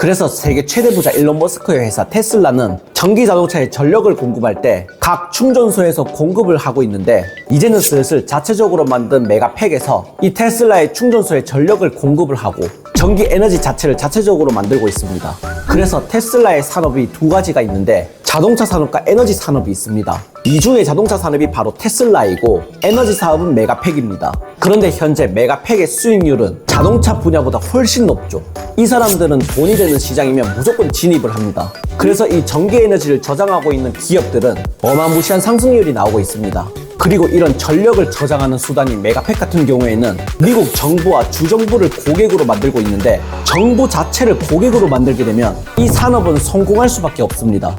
그래서 세계 최대 부자 일론 머스크의 회사 테슬라는 전기 자동차에 전력을 공급할 때 각 충전소에서 공급을 하고 있는데, 이제는 슬슬 자체적으로 만든 메가팩에서 이 테슬라의 충전소에 전력을 공급을 하고 전기 에너지 자체를 자체적으로 만들고 있습니다. 그래서 테슬라의 산업이 두 가지가 있는데, 자동차 산업과 에너지 산업이 있습니다. 이 중에 자동차 산업이 바로 테슬라이고, 에너지 사업은 메가팩입니다. 그런데 현재 메가팩의 수익률은 자동차 분야보다 훨씬 높죠. 이 사람들은 돈이 되는 시장이면 무조건 진입을 합니다. 그래서 이 전기 에너지를 저장하고 있는 기업들은 어마무시한 상승률이 나오고 있습니다. 그리고 이런 전력을 저장하는 수단인 메가팩 같은 경우에는 미국 정부와 주정부를 고객으로 만들고 있는데, 정부 자체를 고객으로 만들게 되면 이 산업은 성공할 수밖에 없습니다.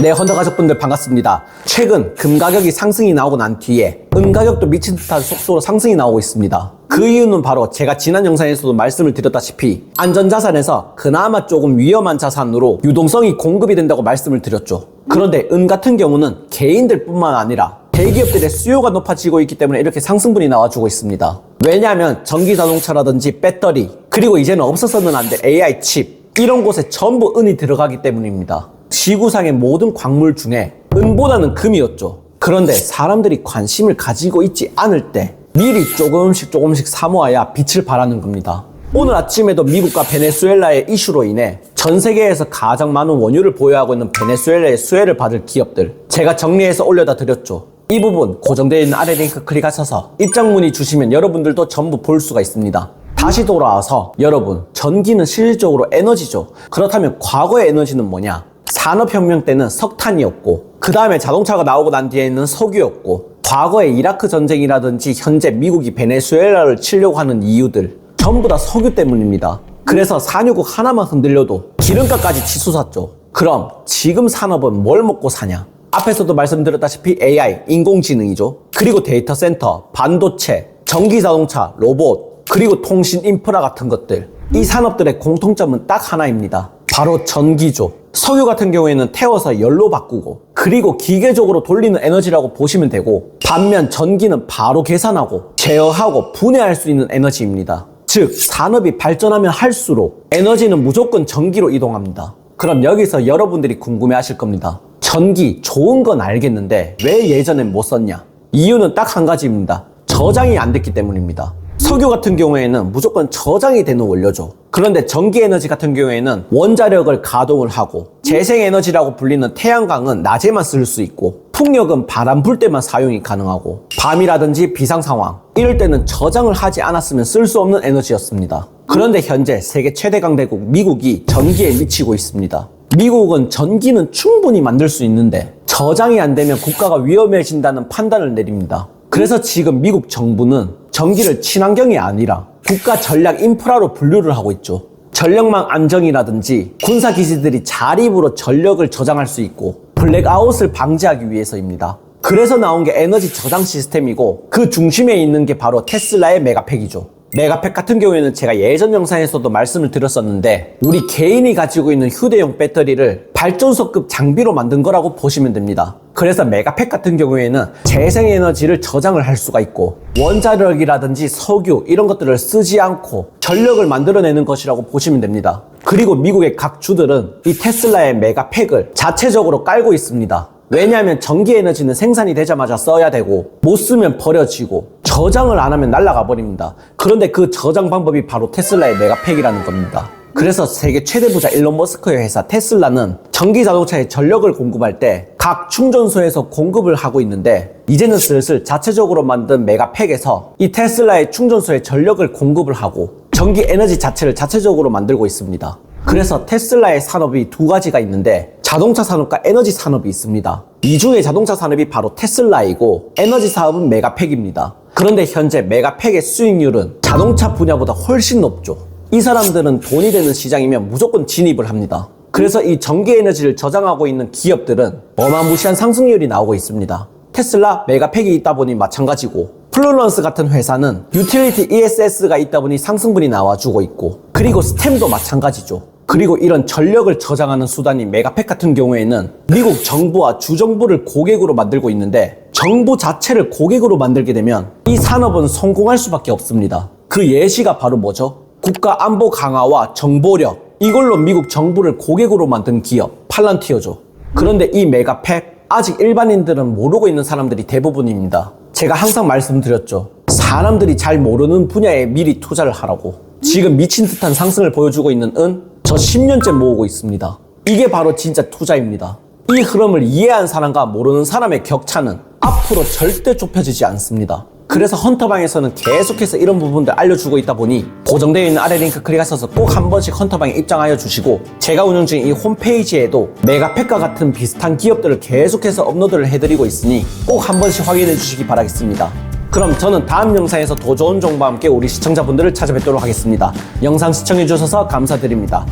네, 헌터 가족분들 반갑습니다. 최근 금 가격이 상승이 나오고 난 뒤에 은 가격도 미친 듯한 속도로 상승이 나오고 있습니다. 그 이유는 바로 제가 지난 영상에서도 말씀을 드렸다시피 안전자산에서 그나마 조금 위험한 자산으로 유동성이 공급이 된다고 말씀을 드렸죠. 그런데 은 같은 경우는 개인들뿐만 아니라 대기업들의 수요가 높아지고 있기 때문에 이렇게 상승분이 나와주고 있습니다. 왜냐하면 전기자동차라든지 배터리, 그리고 이제는 없어서는 안 될 AI 칩, 이런 곳에 전부 은이 들어가기 때문입니다. 지구상의 모든 광물 중에 은보다는 금이었죠. 그런데 사람들이 관심을 가지고 있지 않을 때 미리 조금씩 사모아야 빛을 발하는 겁니다. 오늘 아침에도 미국과 베네수엘라의 이슈로 인해 전 세계에서 가장 많은 원유를 보유하고 있는 베네수엘라의 수혜를 받을 기업들, 제가 정리해서 올려다 드렸죠. 이 부분 고정되어 있는 아래 링크 클릭하셔서 입장 문의 주시면 여러분들도 전부 볼 수가 있습니다. 다시 돌아와서 여러분, 전기는 실질적으로 에너지죠. 그렇다면 과거의 에너지는 뭐냐? 산업혁명 때는 석탄이었고, 그 다음에 자동차가 나오고 난 뒤에는 석유였고, 과거의 이라크 전쟁이라든지 현재 미국이 베네수엘라를 치려고 하는 이유들 전부 다 석유 때문입니다. 그래서 산유국 하나만 흔들려도 기름값까지 치솟았죠. 그럼 지금 산업은 뭘 먹고 사냐? 앞에서도 말씀드렸다시피 AI, 인공지능이죠. 그리고 데이터 센터, 반도체, 전기자동차, 로봇, 그리고 통신 인프라 같은 것들, 이 산업들의 공통점은 딱 하나입니다. 바로 전기죠. 석유 같은 경우에는 태워서 열로 바꾸고, 그리고 기계적으로 돌리는 에너지라고 보시면 되고, 반면 전기는 바로 계산하고 제어하고 분해할 수 있는 에너지입니다. 즉, 산업이 발전하면 할수록 에너지는 무조건 전기로 이동합니다. 그럼 여기서 여러분들이 궁금해 하실 겁니다. 전기 좋은 건 알겠는데 왜 예전엔 못 썼냐? 이유는 딱 한 가지입니다. 저장이 안 됐기 때문입니다. 석유 같은 경우에는 무조건 저장이 되는 원료죠. 그런데 전기에너지 같은 경우에는 원자력을 가동을 하고, 재생에너지라고 불리는 태양광은 낮에만 쓸 수 있고, 풍력은 바람 불 때만 사용이 가능하고, 밤이라든지 비상상황, 이럴 때는 저장을 하지 않았으면 쓸 수 없는 에너지였습니다. 그런데 현재 세계 최대 강대국 미국이 전기에 미치고 있습니다. 미국은 전기는 충분히 만들 수 있는데 저장이 안 되면 국가가 위험해진다는 판단을 내립니다. 그래서 지금 미국 정부는 전기를 친환경이 아니라 국가 전략 인프라로 분류를 하고 있죠. 전력망 안정이라든지 군사기지들이 자립으로 전력을 저장할 수 있고 블랙아웃을 방지하기 위해서입니다. 그래서 나온 게 에너지 저장 시스템이고, 그 중심에 있는 게 바로 테슬라의 메가팩이죠. 메가팩 같은 경우에는 제가 예전 영상에서도 말씀을 드렸었는데, 우리 개인이 가지고 있는 휴대용 배터리를 발전소급 장비로 만든 거라고 보시면 됩니다. 그래서 메가팩 같은 경우에는 재생에너지를 저장을 할 수가 있고, 원자력이라든지 석유 이런 것들을 쓰지 않고 전력을 만들어내는 것이라고 보시면 됩니다. 그리고 미국의 각 주들은 이 테슬라의 메가팩을 자체적으로 깔고 있습니다. 왜냐하면 전기에너지는 생산이 되자마자 써야 되고, 못 쓰면 버려지고, 저장을 안 하면 날아가 버립니다. 그런데 그 저장 방법이 바로 테슬라의 메가팩이라는 겁니다. 그래서 세계 최대 부자 일론 머스크의 회사 테슬라는 전기자동차에 전력을 공급할 때 각 충전소에서 공급을 하고 있는데, 이제는 슬슬 자체적으로 만든 메가팩에서 이 테슬라의 충전소에 전력을 공급을 하고 전기 에너지 자체를 자체적으로 만들고 있습니다. 그래서 테슬라의 산업이 두 가지가 있는데, 자동차 산업과 에너지 산업이 있습니다. 이 중에 자동차 산업이 바로 테슬라이고, 에너지 사업은 메가팩입니다. 그런데 현재 메가팩의 수익률은 자동차 분야보다 훨씬 높죠. 이 사람들은 돈이 되는 시장이면 무조건 진입을 합니다. 그래서 이 전기 에너지를 저장하고 있는 기업들은 어마무시한 상승률이 나오고 있습니다. 테슬라 메가팩이 있다 보니 마찬가지고, 플루런스 같은 회사는 유틸리티 ESS가 있다 보니 상승분이 나와주고 있고, 그리고 스템도 마찬가지죠. 그리고 이런 전력을 저장하는 수단인 메가팩 같은 경우에는 미국 정부와 주정부를 고객으로 만들고 있는데, 정부 자체를 고객으로 만들게 되면 이 산업은 성공할 수밖에 없습니다. 그 예시가 바로 뭐죠? 국가 안보 강화와 정보력, 이걸로 미국 정부를 고객으로 만든 기업 팔란티어죠. 그런데 이 메가팩, 아직 일반인들은 모르고 있는 사람들이 대부분입니다. 제가 항상 말씀드렸죠. 사람들이 잘 모르는 분야에 미리 투자를 하라고. 지금 미친 듯한 상승을 보여주고 있는 은, 저 10년째 모으고 있습니다. 이게 바로 진짜 투자입니다. 이 흐름을 이해한 사람과 모르는 사람의 격차는 앞으로 절대 좁혀지지 않습니다. 그래서 헌터방에서는 계속해서 이런 부분들 알려주고 있다 보니 고정되어 있는 아래 링크 클릭하셔서 꼭 한 번씩 헌터방에 입장하여 주시고, 제가 운영 중인 이 홈페이지에도 메가팩과 같은 비슷한 기업들을 계속해서 업로드를 해드리고 있으니 꼭 한 번씩 확인해 주시기 바라겠습니다. 그럼 저는 다음 영상에서 더 좋은 정보와 함께 우리 시청자분들을 찾아뵙도록 하겠습니다. 영상 시청해 주셔서 감사드립니다.